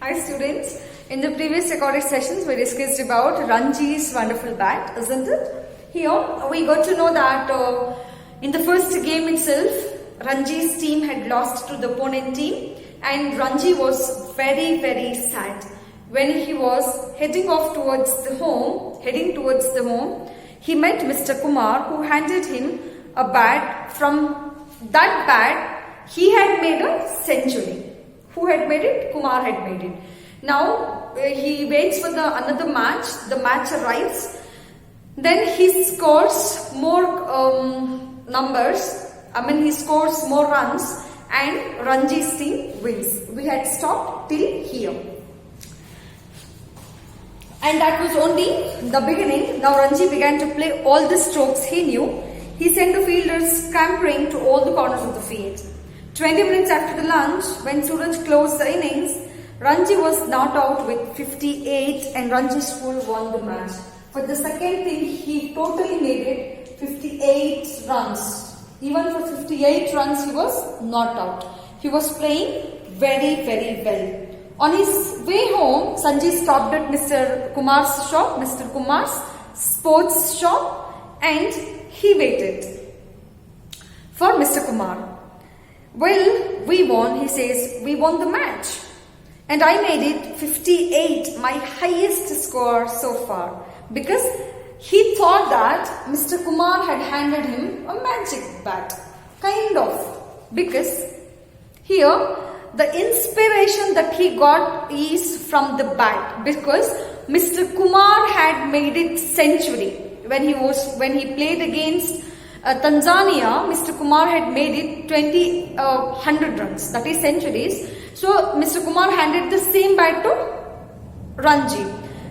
Hi students, in the previous recorded sessions we discussed about Ranji's wonderful bat, isn't it? Here we got to know that in the first game itself, Ranji's team had lost to the opponent team and Ranji was very sad. When he was heading towards the home, he met Mr. Kumar who handed him a bat. From that bat, he had made a century. Who had made it? Kumar had made it. Now he waits for another match. The match arrives. Then he scores more he scores more runs and Ranji's team wins. We had stopped till here. And that was only the beginning. Now Ranji began to play all the strokes he knew. He sent the fielders scampering to all the corners of the field. 20 minutes after the lunch, when Suraj closed the innings, Ranji was not out with 58 and Ranji School won the match. For the second thing, he totally made it 58 runs. Even for 58 runs, he was not out. He was playing very well. On his way home, Sanjay stopped at Mr. Kumar's shop, Mr. Kumar's sports shop, and he waited for Mr. Kumar. Well, we won, he says. We won the match. And I made it 58, my highest score so far. Because he thought that Mr. Kumar had handed him a magic bat. Kind of. Because here, the inspiration that he got is from the bat. Because Mr. Kumar had made it century. When he played against Tanzania, Mr. Kumar had made it 100 runs, that is centuries. So Mr. Kumar handed the same bat to Ranji.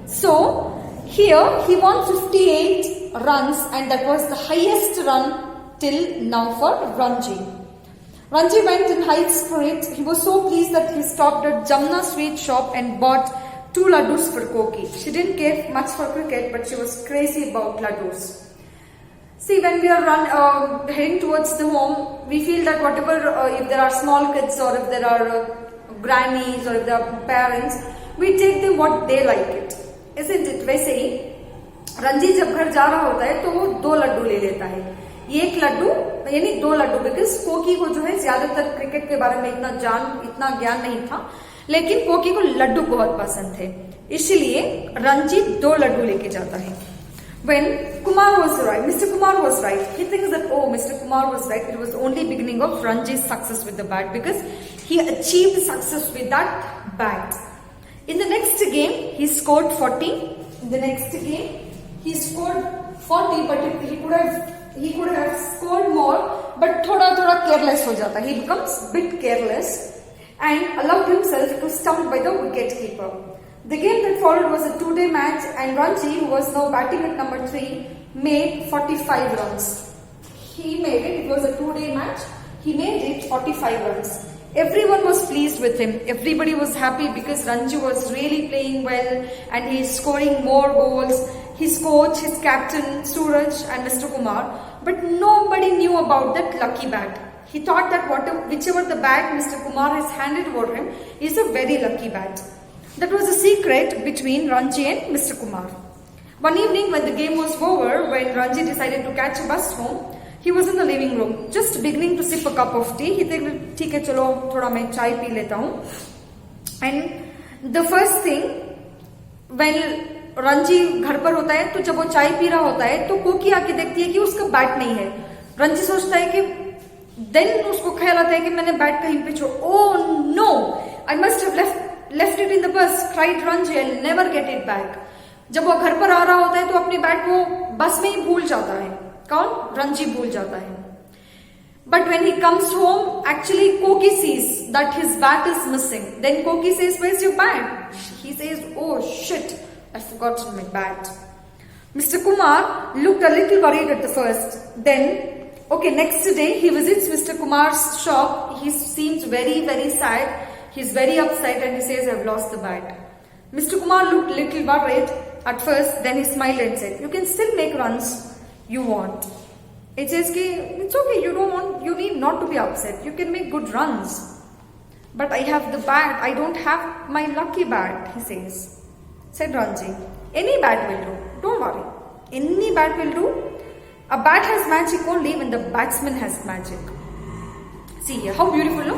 So here he won 58 runs and that was the highest run till now for Ranji. Ranji went in high spirits. He was so pleased that he stopped at Jamna sweet shop and bought 2 laddus for Koki. She didn't care much for cricket, but she was crazy about laddus. See, when we are heading towards the home, we feel that whatever, if there are small kids or if there are grannies or if there are parents, we take them what they like it. Isn't it? वैसे ही रंजी जब घर जा रहा होता है तो वो 2 लड्डू ले लेता है. 1 लड्डू यानी 2 लड्डू, बिकॉज कोकी को जो है ज्यादातर क्रिकेट के बारे में इतना ज्ञान नहीं था, लेकिन कोकी को लड्डू बहुत पसंद थे, इसलिए रंजी 2 लड्डू लेके जाता है. When Kumar was right, Mr. Kumar was right. He thinks that, oh, Mr. Kumar was right. It was only beginning of Ranji's success with the bat because he achieved success with that bat. In the next game, he scored 40. In the next game, he scored 40, but he could have scored more, but thoda careless ho jata. He becomes bit careless and allowed himself to stump by the wicket keeper. The game that followed was a 2-day match and Ranji, who was now batting at number 3, made 45 runs. He made it was a 2-day match, he made it 45 runs. Everyone was pleased with him. Everybody was happy because Ranji was really playing well and he is scoring more goals. His coach, his captain, Suraj and Mr. Kumar. But nobody knew about that lucky bat. He thought that whichever the bat Mr. Kumar has handed over him is a very lucky bat. That was a secret between Ranji and Mr. Kumar. One evening when the game was over, when Ranji decided to catch a bus home, he was in the living room, just beginning to sip a cup of tea. He thought, ठीक है चलो थोड़ा मैं चाय P लेता हूँ. And the first thing, when Ranji घर पर होता है, तो जब वो चाय पी रहा होता है, तो कोकी आके देखती है कि उसका बैट नहीं है. रंजी सोचता है कि then उसको ख्याल आता है कि मैंने बैट कहीं पे छोड़. Oh no! I must have left it in the bus, cried Ranji. I'll never get it back. जब वो घर पर आ रहा होता है तो अपनी बैट को बस में ही भूल जाता है. कौन? रंजी भूल जाता है. But when he comes home, actually Koki sees that his bat is missing. Then Koki says, where's your bat? He says, oh shit, I forgot my bat. Mr. Kumar looked a little worried at the first. Then, next day he visits Mr. Kumar's shop. He seems very sad. He's very upset and he says, I've lost the bat. Mr. Kumar looked a little worried at first, then he smiled and said, you can still make runs you want. It says, it's okay, you need not to be upset. You can make good runs. But I have the bat. I don't have my lucky bat, he says. Said Ranji. Any bat will do. Don't worry. Any bat will do. A bat has magic only when the batsman has magic. See here, how beautiful, no?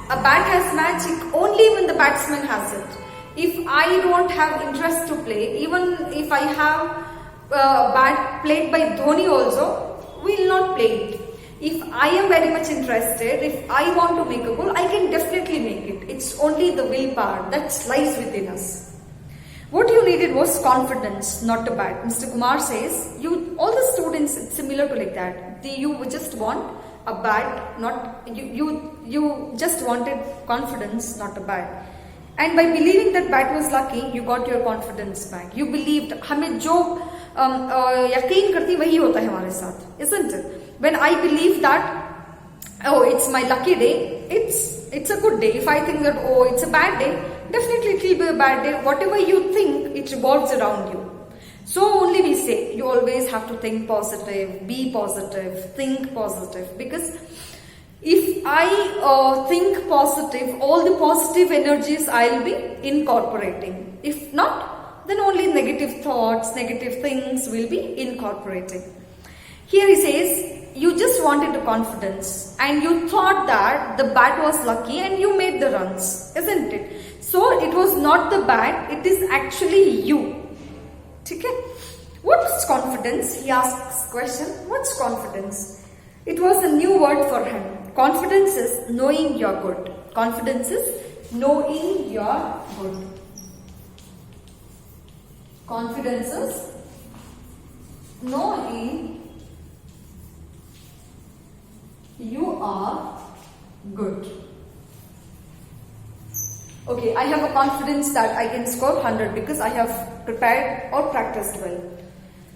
A bat has magic only when the batsman has it. If I don't have interest to play, even if I have a bat played by Dhoni also, we will not play it. If I am very much interested, if I want to make a goal, I can definitely make it. It's only the willpower that lies within us. What you needed was confidence, not a bat. Mr. Kumar says, all the students, it's similar to like that. You just want a bat, not you just wanted confidence, not a bat. And by believing that bat was lucky, you got your confidence back. You believed. हमें जो यकीन करती वही होता है हमारे साथ, isn't it? When I believe that, oh, it's my lucky day, it's a good day. If I think that, oh, it's a bad day, definitely it will be a bad day. Whatever you think, it revolves around you. So only we say, you always have to think positive, be positive, think positive. Because if I think positive, all the positive energies I'll be incorporating. If not, then only negative thoughts, negative things will be incorporating. Here he says, you just wanted the confidence and you thought that the bat was lucky and you made the runs, isn't it? So it was not the bat, it is actually you. Okay? What's confidence? He asks question, what's confidence? It was a new word for him. Confidence is knowing you're good. Confidence is knowing you're good. Confidence is knowing you are good. Okay, I have a confidence that I can score 100 because I have prepared or practiced well.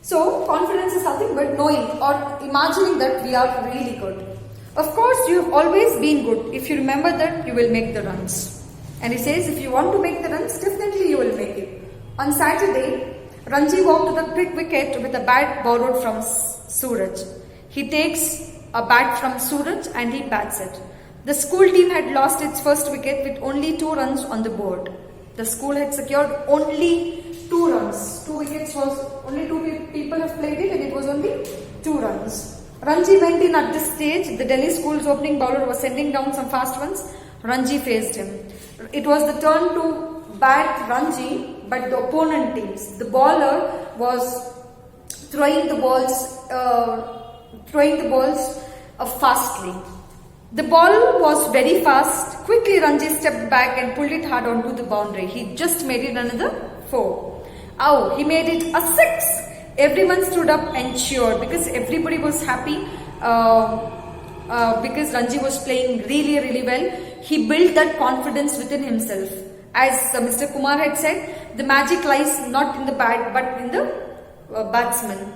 So, confidence is nothing but knowing or imagining that we are really good. Of course, you have always been good. If you remember that, you will make the runs. And he says, if you want to make the runs, definitely you will make it. On Saturday, Ranji walked to the quick wicket with a bat borrowed from Suraj. He takes a bat from Suraj and he bats it. The school team had lost its first wicket with only 2 runs on the board. The school had secured only 2 runs. 2 wickets was only 2 people have played it and it was only 2 runs. Ranji went in at this stage. The Delhi school's opening bowler was sending down some fast ones. Ranji faced him. It was the turn to bat Ranji, but the opponent teams. The bowler was throwing the balls fastly. The ball was very fast. Quickly Ranji stepped back and pulled it hard onto the boundary. He just made it another 4. Oh, he made it a 6. Everyone stood up and cheered because everybody was happy because Ranji was playing really, really well. He built that confidence within himself. As Mr. Kumar had said, the magic lies not in the bat but in the batsman.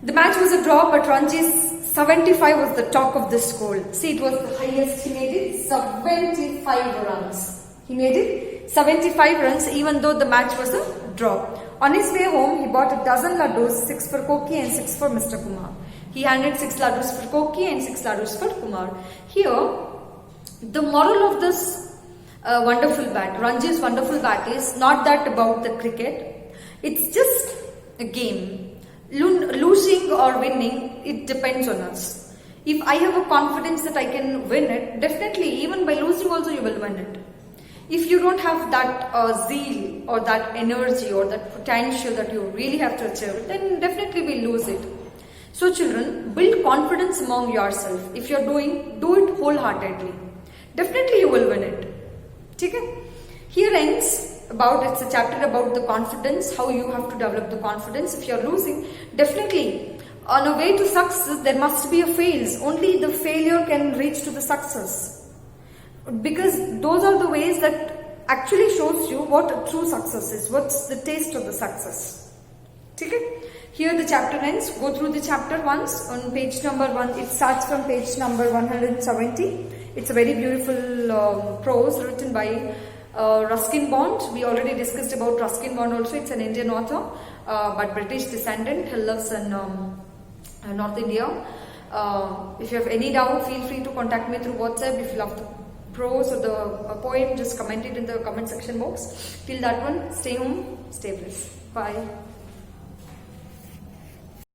The match was a draw, but Ranji's 75 was the talk of the school. See, it was the highest. He made it 75 runs. He made it 75 runs even though the match was a draw. On his way home, he bought a dozen laddus, 6 for Koki and 6 for Mr. Kumar. He handed 6 laddus for Koki and 6 laddus for Kumar. Here, the moral of this wonderful bat, Ranji's wonderful bat, is not that about the cricket. It's just a game. Losing or winning, it depends on us. If I have a confidence that I can win it, definitely even by losing also you will win it. If you don't have that zeal or that energy or that potential that you really have to achieve, then definitely we lose it. So children, build confidence among yourself. If you're do it wholeheartedly. Definitely you will win it. Okay? Here ends it's a chapter about the confidence, how you have to develop the confidence. If you're losing, definitely on a way to success, there must be a fails. Only the failure can reach to the success. Because those are the ways that actually shows you what a true success is. What's the taste of the success. Okay? Here the chapter ends. Go through the chapter once on page number 1. It starts from page number 170. It's a very beautiful prose written by Ruskin Bond. We already discussed about Ruskin Bond also. It's an Indian author, but British descendant. He lives in North India. If you have any doubt, feel free to contact me through WhatsApp. If you prose or the poem, just comment it in the comment section box. Till that one, stay home, stay blessed. Bye.